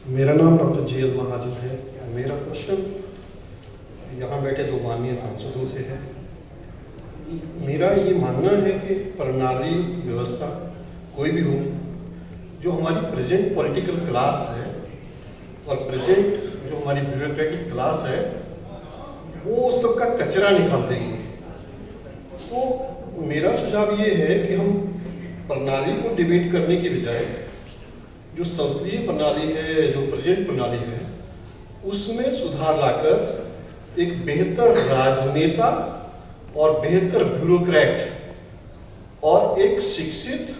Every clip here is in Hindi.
मेरा नाम डॉक्टर जी.एल. महाजन है। मेरा प्रश्न यहाँ बैठे दो माननीय सांसदों से है। मेरा ये मानना है कि प्रणाली व्यवस्था कोई भी हो, जो हमारी प्रेजेंट पॉलिटिकल क्लास है और प्रेजेंट जो हमारी ब्यूरोक्रेटिक क्लास है, वो सबका कचरा निकाल देंगे। तो मेरा सुझाव ये है कि हम प्रणाली को डिबेट करने की बजाय जो संसदीय प्रणाली है, जो प्रेजेंट प्रणाली है, उसमें सुधार लाकर एक बेहतर राजनेता और बेहतर ब्यूरोक्रेट और एक शिक्षित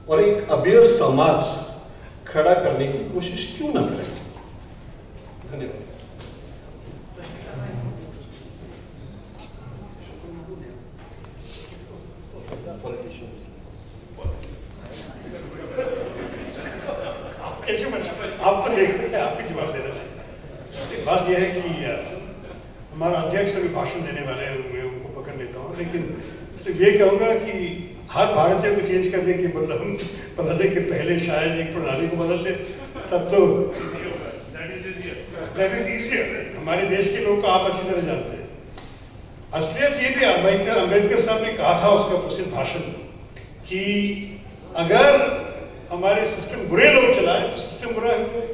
और एक अवेयर समाज खड़ा करने की कोशिश क्यों ना करें। धन्यवाद। आप तो देख रहे हैं, आप ही जवाब देना चाहिए। बात यह है कि हमारा अध्यक्ष अभी भाषण देने वाले हैं, मैं उनको पकड़ लेता हूँ, लेकिन सिर्फ ये कहूँगा कि हर भारतीय को चेंज करने की बदलने के पहले शायद एक प्रणाली को बदल ले, तब तो दैट इज ईजियर। हमारे देश के लोग को आप अच्छी तरह जानते हैं। असलियत ये भी अम्बेडकर साहब ने कहा था उसका प्रसिद्ध भाषण कि अगर हमारे सिस्टम बुरे लोग चलाए तो सिस्टम बुरा हो जाएगा।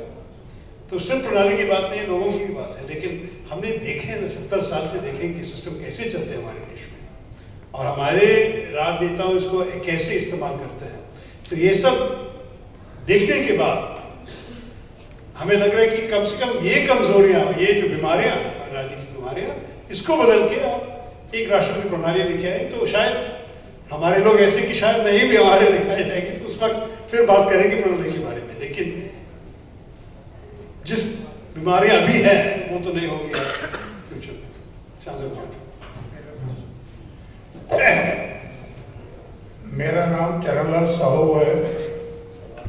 तो सिर्फ प्रणाली की बात नहीं, लोगों की भी बात है। लेकिन हमने देखे 70 साल से देखे कि सिस्टम कैसे चलते हैं हमारे देश में और हमारे राजनेताओं इसको कैसे इस्तेमाल करते हैं। तो ये सब देखने के बाद हमें लग रहा है कि कम से कम ये कमजोरियां, ये जो बीमारियां, राजनीतिक बीमारियां, इसको बदल के आप एक राष्ट्रपति प्रणाली लेके आए तो शायद हमारे लोग ऐसे कि शायद नहीं भी हमारे दिखाई जाएंगे, तो उस वक्त फिर बात करेंगे प्रणाली के बारे में। लेकिन जिस बीमारियां अभी हैं वो तो नहीं होंगी फ्यूचर में। मेरा नाम चरणलाल साहू है।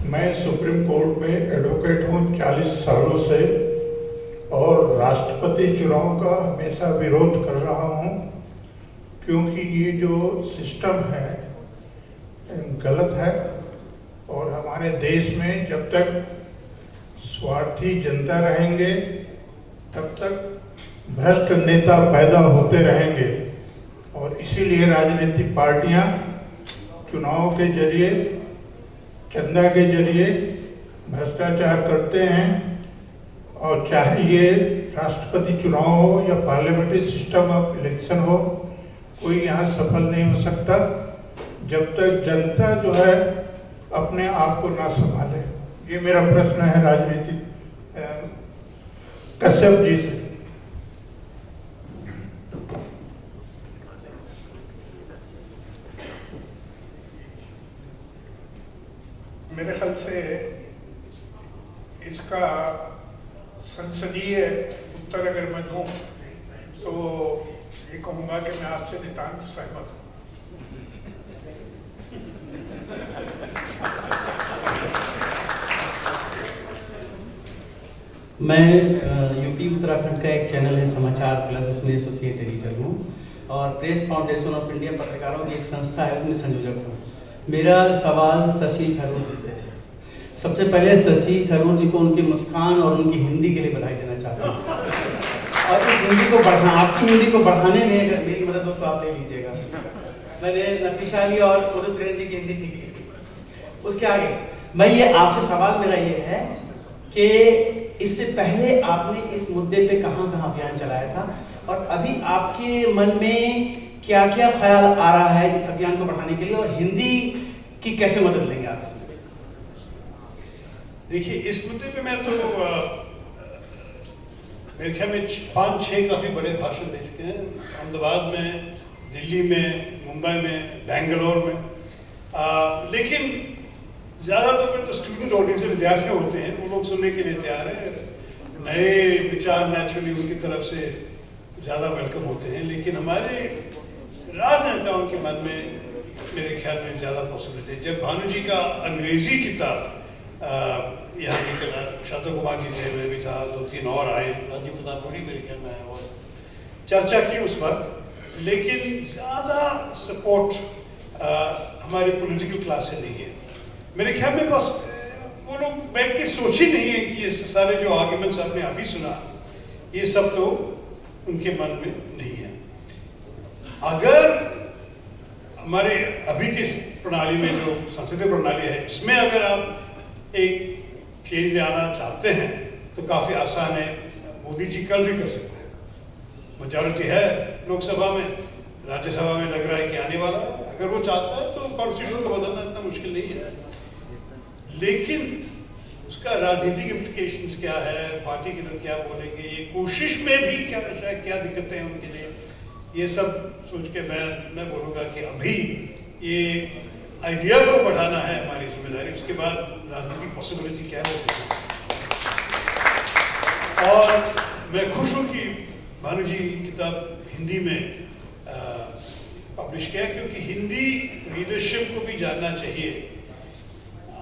मैं सुप्रीम कोर्ट में एडवोकेट हूँ 40 सालों से और राष्ट्रपति चुनाव का हमेशा विरोध कर रहा हूँ, क्योंकि ये जो सिस्टम है गलत है और हमारे देश में जब तक स्वार्थी जनता रहेंगे तब तक भ्रष्ट नेता पैदा होते रहेंगे और इसीलिए राजनीतिक पार्टियां चुनाव के जरिए, चंदा के जरिए भ्रष्टाचार करते हैं। और चाहे ये राष्ट्रपति चुनाव हो या पार्लियामेंट्री सिस्टम ऑफ इलेक्शन हो, कोई यहाँ सफल नहीं हो सकता जब तक जनता जो है अपने आप को ना संभाले। ये मेरा प्रश्न है राजनीतिक कश्यप जी से। मेरे ख्याल से इसका संसदीय उत्तर अगर मैं दूं तो ये कहूँगा कि मैं आपसे नितांत सहमत हूँ। मैं यूपी उत्तराखंड का एक चैनल है समाचार प्लस, उसमें एसोसिएट एडिटर हूँ और प्रेस फाउंडेशन ऑफ इंडिया पत्रकारों की एक संस्था है, उसमें संयोजक हूँ। मेरा सवाल शशि थरूर जी से है। सबसे पहले शशि थरूर जी को उनकी मुस्कान और उनकी हिंदी के लिए बधाई देना चाहता हूँ और इस हिंदी को आपकी हिंदी को बढ़ाने में अगर मेरी मदद हो तो आप ले लीजिएगा। मैंने नफीसा अली और उदित रेन जी की हिंदी ठीक की थी। उसके आगे मैं ये आपसे सवाल मेरा ये है कि इससे पहले आपने इस मुद्दे पे कहाँ अभियान चलाया था और अभी आपके मन में क्या क्या ख्याल आ रहा है इस अभियान को बढ़ाने के लिए और हिंदी की कैसे मदद लेंगे आप इसमें? देखिए, इस मुद्दे पे मैं तो मेरे ख्याल में 5-6 काफी बड़े भाषण दे चुके हैं, अहमदाबाद में, दिल्ली में, मुंबई में, बेंगलोर में। लेकिन ज़्यादातर पे तो स्टूडेंट ऑडियंस, विद्यार्थी होते हैं, वो लोग सुनने के लिए तैयार हैं। नए विचार नेचुरली उनकी तरफ से ज़्यादा वेलकम होते हैं, लेकिन हमारे राजनेताओं के मन में मेरे ख्याल में ज़्यादा पॉसिबिलिटी है। जब भानु जी का अंग्रेजी किताब यहाँ निकला, शांता कुमार जी से मैं भी था, 2-3 और आए, राजीव प्रताप रूडी मेरे ख्याल में आए और चर्चा की उस वक्त। लेकिन ज़्यादा सपोर्ट हमारे पॉलिटिकल क्लास से नहीं है। मेरे ख्याल में बस वो लोग बैठ के सोच ही नहीं है कि ये सारे जो आर्ग्यूमेंट्स आपने अभी सुना, ये सब तो उनके मन में नहीं है। अगर हमारे अभी की प्रणाली में जो संसदीय प्रणाली है, इसमें अगर आप एक चेंज ले आना चाहते हैं तो काफी आसान है। मोदी जी कल भी कर सकते हैं, मेजॉरिटी है लोकसभा में, राज्यसभा में लग रहा है कि आने वाला है। अगर वो चाहता है तो कॉन्स्टिट्यूशन को बदलना इतना मुश्किल नहीं है, लेकिन उसका राजनीतिक इम्प्लीकेशंस क्या है, पार्टी के लोग क्या बोलेंगे, ये कोशिश में भी क्या शायद क्या दिक्कतें हैं उनके लिए, ये सब सोच के मैं बोलूँगा कि अभी ये आइडिया को बढ़ाना है हमारी जिम्मेदारी, उसके बाद राजनीतिक पॉसिबिलिटी क्या है। और मैं खुश हूँ कि भानु जी किताब हिंदी में पब्लिश किया, क्योंकि हिंदी रीडरशिप को भी जानना चाहिए।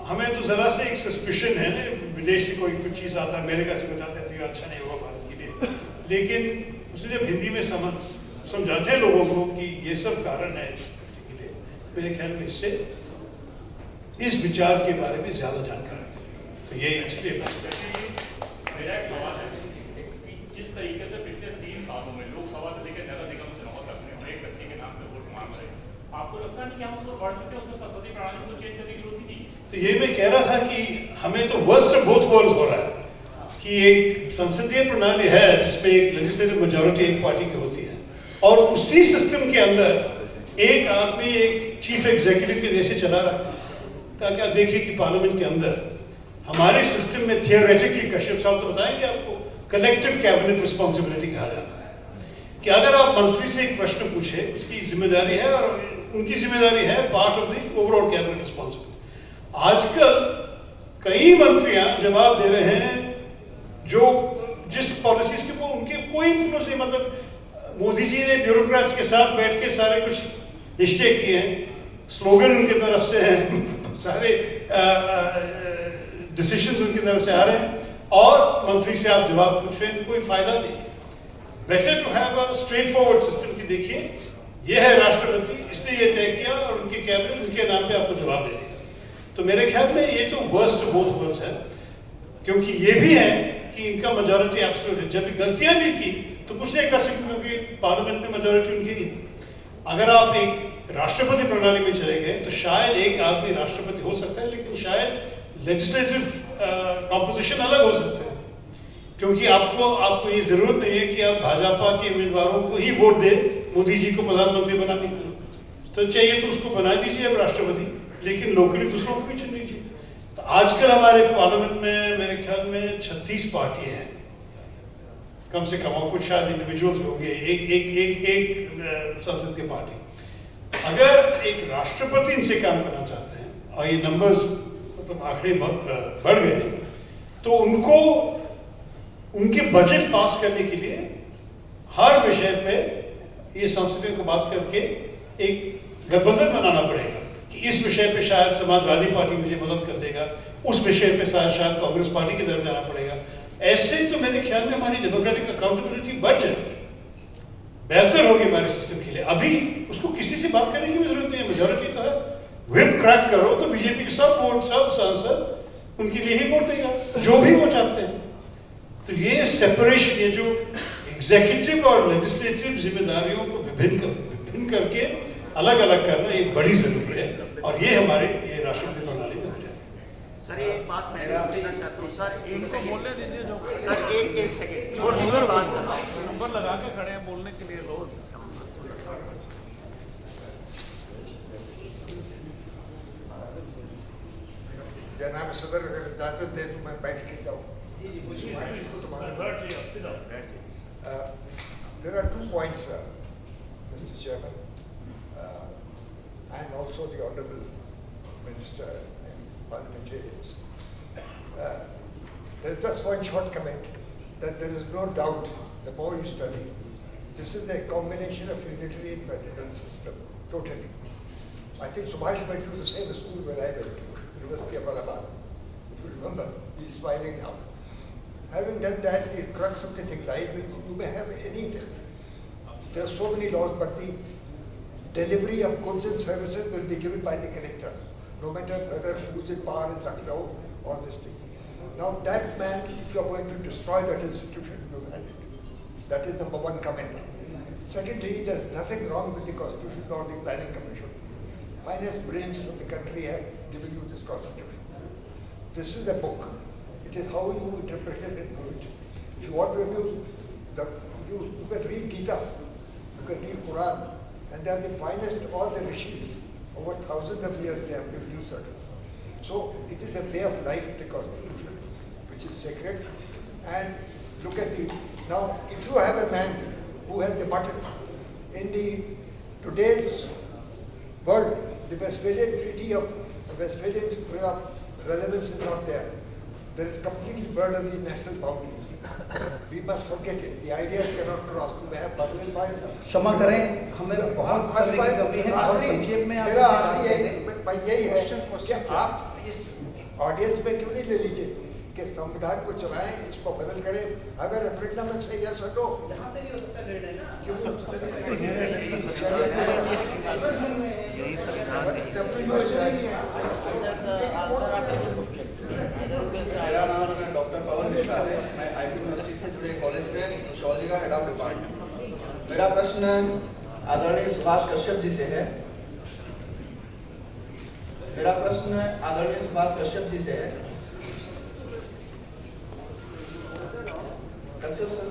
हमें तो ज़रा से एक सस्पिशन है ना, विदेश से कोई कुछ चीज़ आता है, अमेरिका से कुछ आता है तो ये अच्छा नहीं होगा भारत के लिए, लेकिन उसने जब हिंदी में समझाते हैं लोगों को कि ये सब कारण है के लिए, मेरे ख्याल में इससे इस विचार के बारे में ज़्यादा जानकारी। तो ये इसलिए मेरा एक सवाल है कि जिस तरीके से पिछले 3 सालों में लोकसभा से लेकर नगर निगम चुनाव तक में हर एक व्यक्ति के नाम पे वोट मांग रहे हैं, आपको लगता है कि हम उसको बढ़ चुके हैं, उसमें संसदीय प्रणाली को चेंज करने की जरूरत नहीं? तो ये मैं कह रहा था कि हमें तो वर्स्ट ऑफ बोथ वर्ल्ड्स हो रहा है कि एक संसदीय प्रणाली है जिसमें एक लेजिस्लेटिव मेजॉरिटी एक पार्टी की होती है, और उसी सिस्टम के अंदर एक आदमी एक चीफ एग्जीक्यूटिव के जैसे चला रहा है। ताकि आप देखिए कि पार्लियामेंट के अंदर हमारे सिस्टम में थियोरेटिकली, कश्यप साहब तो बताएंगे आपको, कलेक्टिव कैबिनेट रिस्पॉन्सिबिलिटी कहा जाता है कि अगर आप मंत्री से एक प्रश्न पूछे, उसकी जिम्मेदारी है और उनकी जिम्मेदारी है part of the overall cabinet responsibility. आजकल कई मंत्रियां जवाब दे रहे हैं जो जिस पॉलिसीज के वो उनके कोई इन्फ्लुएंस नहीं, मतलब मोदी जी ने ब्यूरोक्रेट्स के साथ बैठ के सारे कुछ निश्चय किए हैं, स्लोगन उनकी तरफ से हैं, सारे डिसीजंस उनकी तरफ से आ रहे हैं, और मंत्री से आप जवाब पूछ रहे हैं तो कोई फायदा नहीं। Better to have a straightforward system की देखिए, ये है राष्ट्रपति, इसने ये तय किया और उनकी कैबिनेट उनके नाम पे आपको जवाब दे देगा। तो मेरे ख्याल में ये तो वर्स्ट ऑफ बोथ वर्ल्ड्स है, क्योंकि ये भी है कि इनका मेजॉरिटी एब्सोल्यूट है, जब भी गलतियां भी की तो कुछ नहीं कर सकते क्योंकि पार्लियामेंट में मेजॉरिटी उनकी ही। अगर आप एक राष्ट्रपति प्रणाली में चले गए तो शायद एक आदमी राष्ट्रपति हो सकता है, लेकिन शायद लेजिस्लेटिव कॉम्पोजिशन अलग हो सकता है, क्योंकि आपको ये जरूरत नहीं है कि आप भाजपा के उम्मीदवारों को ही वोट दे मोदी जी को प्रधानमंत्री बनाने के लिए। तो चाहिए तो उसको बना दीजिए अब राष्ट्रपति, लेकिन लोकली दूसरों को भी चुन लीजिए। तो आजकल हमारे पार्लियामेंट में मेरे ख्याल में 36 पार्टियां हैं कम से कम, और कुछ शायद इंडिविजुअल्स होंगे, एक संसदीय पार्टी। अगर एक राष्ट्रपति इनसे काम करना चाहते हैं और ये नंबर्स मतलब आंकड़े बढ़ गए, तो उनको उनके बजट पास करने के लिए हर विषय पे ये संसदीय को बात करके एक गठबंधन बनाना पड़ेगा कि इस विषय पे शायद समाजवादी पार्टी मुझे मदद कर देगा, उस विषय पे शायद कांग्रेस पार्टी की तरफ जाना पड़ेगा। ऐसे तो मेरे ख्याल में हमारी डेमोक्रेटिक अकाउंटेबिलिटी बढ़ जाएगी, बेहतर होगी हमारे सिस्टम के लिए। अभी उसको किसी से बात करने की भी जरूरत नहीं है, मेजॉरिटी तो है। व्हिप क्रैक करो तो बीजेपी के सब वोट, सब सांसद उनके लिए ही वोट देगा, जो भी वो चाहते हैं। तो ये सेपरेशन, ये जो एग्जीक्यूटिव और लेजिस्लेटिव जिम्मेदारियों को विभिन्न करके अलग अलग करना, ये बड़ी जरूरी है, और ये हमारे ये राष्ट्रपति प्रणाली में हो जाए। सर एक बात मैं पूछना चाहता हूँ सर, एक सेकंड बोलने दीजिए जो सर, एक सेकंड छोटी सी बात कर रहा हूँ, नंबर लगा के खड़े हैं बोलने के लिए रोज। जनाब सदर अगर इजाजत दे तो मैं बैठ के जाऊँ। There are 2 points, Mr. Chairman, and also the Honourable Minister and parliamentarians. There's just one short comment that there is no doubt, the more you study, this is a combination of unitary and federal system, totally. I think Subhash went to the same school where I went to, University of Allahabad, if you remember. He's smiling now. Having done that, the crux of the thing lies is you may have anything. There are so many laws, but the delivery of goods and services will be given by the collector, no matter whether who's in power in Lucknow all this thing. Now that man, if you are going to destroy that institution, you've had it. That is number one comment. Secondly, there is nothing wrong with the Constitution or the Planning Commission. Finest brains of the country have given you this Constitution. This is a book. It is how you interpret it and do it. If you want to abuse, you can read Gita, you can read Quran, and they are the finest, all the rishis. Over thousands of years they have given you certain. So it is a way of life, the Constitution, which is sacred. And look at now if you have a man who has the button in today's world, the Westphalian Treaty of Westphalian relevance is not there. There is completely blurred of the national boundaries. We must forget it. The ideas cannot cross. क्षमा करें, हमें बहुत समय की कमी है और संक्षेप में मेरा आखिरी यही है कि आप इस ऑडियंस में क्यों नहीं ले लीजिए कि संविधान को चलाएं, इसको बदल करें, हमें रेफरेंडम में से यस और नो मेरा नाम डॉक्टर पवन मिश्रा है। मैं आईपी यूनिवर्सिटी से जुड़े कॉलेज में सोशियोलॉजी का हेड ऑफ डिपार्टमेंट। मेरा प्रश्न आदरणीय सुभाष कश्यप जी से है। कश्यप सर,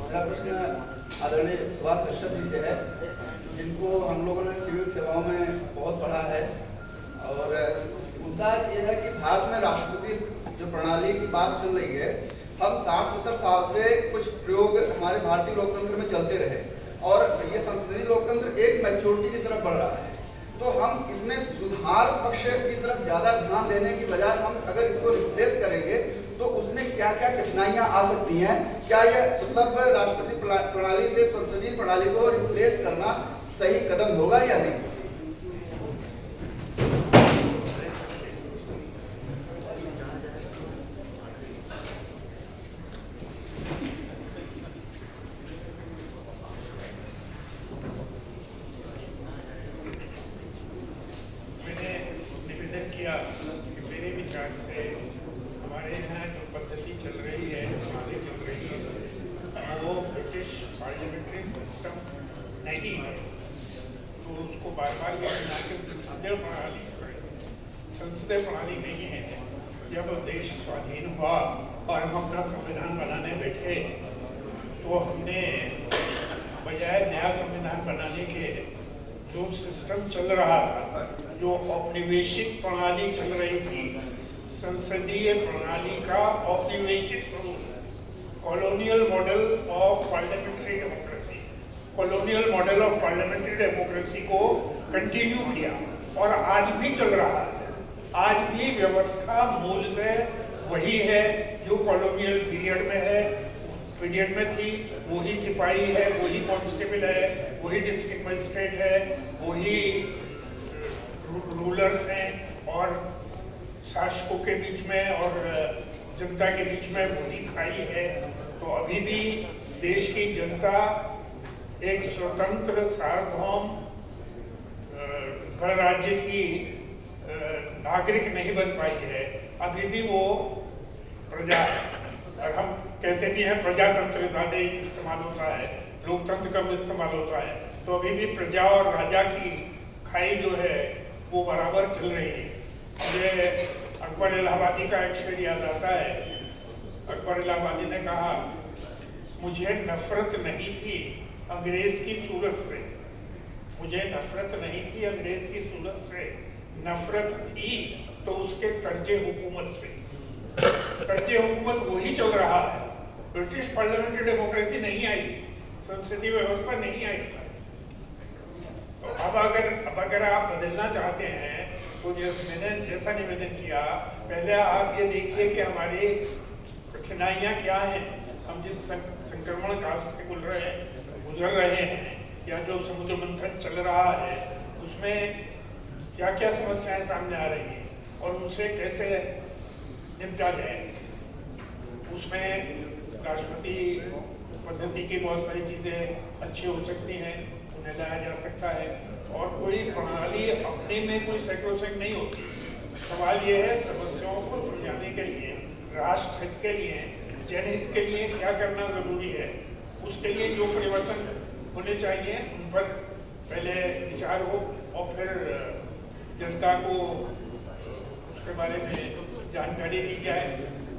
मेरा प्रश्न आदरणीय सुभाष कश्यप जी से है, जिनको हम लोगों ने सिविल सेवाओं में बहुत पढ़ा है। और मुद्दा ये है कि भारत में राष्ट्रपति जो प्रणाली की बात चल रही है, हम 60-70 साल से कुछ प्रयोग हमारे भारतीय लोकतंत्र में चलते रहे और ये संसदीय लोकतंत्र एक मैच्योरिटी की तरफ बढ़ रहा है। तो हम इसमें सुधार पक्ष की तरफ ज़्यादा ध्यान देने की बजाय हम अगर इसको रिप्लेस करेंगे तो उसमें क्या क्या कठिनाइयाँ आ सकती हैं? क्या यह मतलब राष्ट्रपति प्रणाली से संसदीय प्रणाली को रिप्लेस करना सही कदम होगा या नहीं? मेरे विचार से हमारे यहाँ जो पद्धति चल रही है, प्रणाली चल रही है, वो ब्रिटिश पार्लियामेंट्री सिस्टम नहीं है। तो उसको बार बार ये कहना कि संसदीय प्रणाली चल रही है, संसदीय प्रणाली नहीं है। जब देश स्वाधीन हुआ और हम अपना संविधान बनाने बैठे तो हमने बजाय नया संविधान बनाने के जो सिस्टम चल रहा था, जो औपनिवेशिक प्रणाली चल रही थी, संसदीय प्रणाली का औपनिवेशिक स्वरूप, colonial model of parliamentary democracy, colonial model of parliamentary democracy को कंटिन्यू किया और आज भी चल रहा है। आज भी व्यवस्था मूलतः वही है जो कॉलोनियल पीरियड में थी। वही सिपाही है, वही कांस्टेबल है, वही डिस्ट्रिक्ट मजिस्ट्रेट है, वही रूलर्स हैं और शासकों के बीच में और जनता के बीच में वही खाई है। तो अभी भी देश की जनता एक स्वतंत्र सार्वभौम गणराज्य की नागरिक नहीं बन पाई है। अभी भी वो प्रजा है और हम कहते भी हैं प्रजातंत्र ज़्यादा इस्तेमाल होता है, लोकतंत्र कम इस्तेमाल होता है। तो अभी भी प्रजा और राजा की खाई जो है वो बराबर चल रही है। मुझे अकबर इलाहाबादी का एक शेर याद आता है। अकबर इलाहाबादी ने कहा, मुझे नफरत नहीं थी अंग्रेज की सूरत से, मुझे नफरत नहीं थी अंग्रेज की सूरत से, नफरत थी तो उसके तर्जे हुकूमत से। तर्जे हुकूमत वही चल रहा है। ब्रिटिश पार्लियामेंट्री डेमोक्रेसी नहीं आई, संसदीय व्यवस्था नहीं आई। तो अब अगर आप बदलना चाहते हैं तो मैंने जैसा निवेदन किया, पहले आप ये देखिए कि हमारी कठिनाइयाँ क्या हैं। हम जिस संक्रमण काल से गुजर रहे हैं या जो समुद्र मंथन चल रहा है, उसमें क्या क्या समस्याएं सामने आ रही हैं और उनसे कैसे निपटा जाए। उसमें राष्ट्रपति पद्धति की बहुत सारी चीज़ें अच्छी हो सकती हैं, उन्हें लाया जा सकता है। और कोई प्रणाली अपने में कोई सैक्रोसैंक्ट नहीं होती। सवाल ये है समस्याओं को सुलझाने के लिए, राष्ट्र हित के लिए, जनहित के लिए क्या करना जरूरी है, उसके लिए जो परिवर्तन होने चाहिए उन पर पहले विचार हो और फिर जनता को उसके बारे में जानकारी दी जाए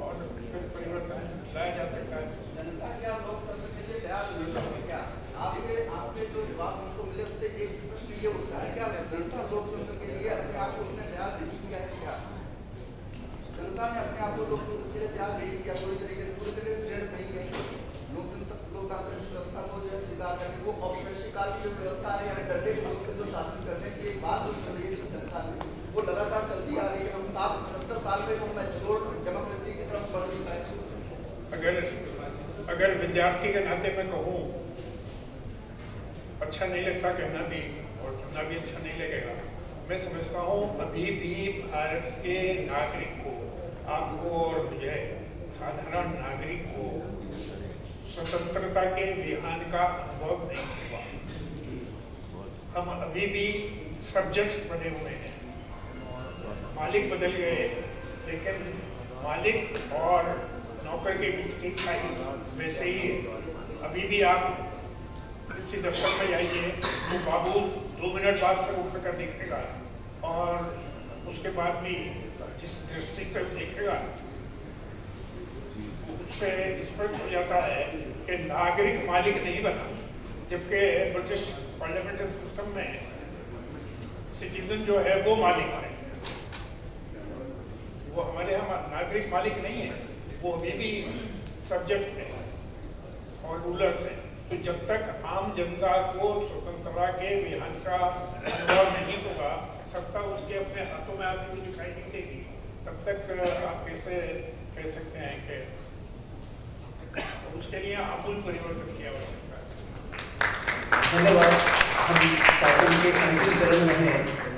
और फिर परिवर्तन लाया जा सकता है। जनता क्या लोकतंत्र के लिए तैयार नहीं है क्या? आपके जो जवाब उनको मिले उससे एक प्रश्न ये उठता है, क्या जनता लोकतंत्र के लिए अपने आप को उसने तैयार नहीं किया है क्या? जनता ने अपने आप को लोकतंत्र के लिए तैयार नहीं किया, पूरी तरीके से ट्रेंड नहीं है। लोकतांत्रिक व्यवस्था को जो है स्वीकार करने को औपनिवेशिकाल की जो व्यवस्था है, यानी डंडे के बल पे जो शासन करने की एक बात जो चली है जनता में, वो लगातार चलती आ रही है। हम 70 साल में हम मैच्योर डेमोक्रेसी की तरफ बढ़ रही है। अगर विद्यार्थी के नाते मैं कहूँ, अच्छा नहीं लगता कहना भी और सुनना भी अच्छा नहीं लगेगा। मैं समझता हूँ अभी भी भारत के नागरिक को, आपको और मुझे, साधारण नागरिक को स्वतंत्रता के विहान का अनुभव नहीं हुआ। हम अभी भी सब्जेक्ट्स बने हुए हैं। मालिक बदल गए, लेकिन मालिक और नौकर के बीच की खाई वैसे ही है। अभी भी आप किसी दफ्तर में जाइए तो बाबू 2 मिनट बाद से उठ कर देखेगा और उसके बाद भी जिस दृष्टि से देखेगा उससे स्पष्ट हो जाता है कि नागरिक मालिक नहीं बना, जबकि ब्रिटिश पार्लियामेंट्री सिस्टम में सिटीजन जो है वो मालिक है। वो हमारे यहाँ नागरिक मालिक नहीं है, वो अभी भी सब्जेक्ट है और रूलर्स है। तो जब तक आम जनता को स्वतंत्रता के विहान का अनुभव नहीं होगा, सत्ता उसके अपने हाथों में आती हुई दिखाई नहीं देगी, तब तक आप कैसे कह सकते हैं कि उसके लिए आमूल परिवर्तन की आवश्यकता है। धन्यवाद। हम कार्यक्रम के अंतिम चरण में हैं।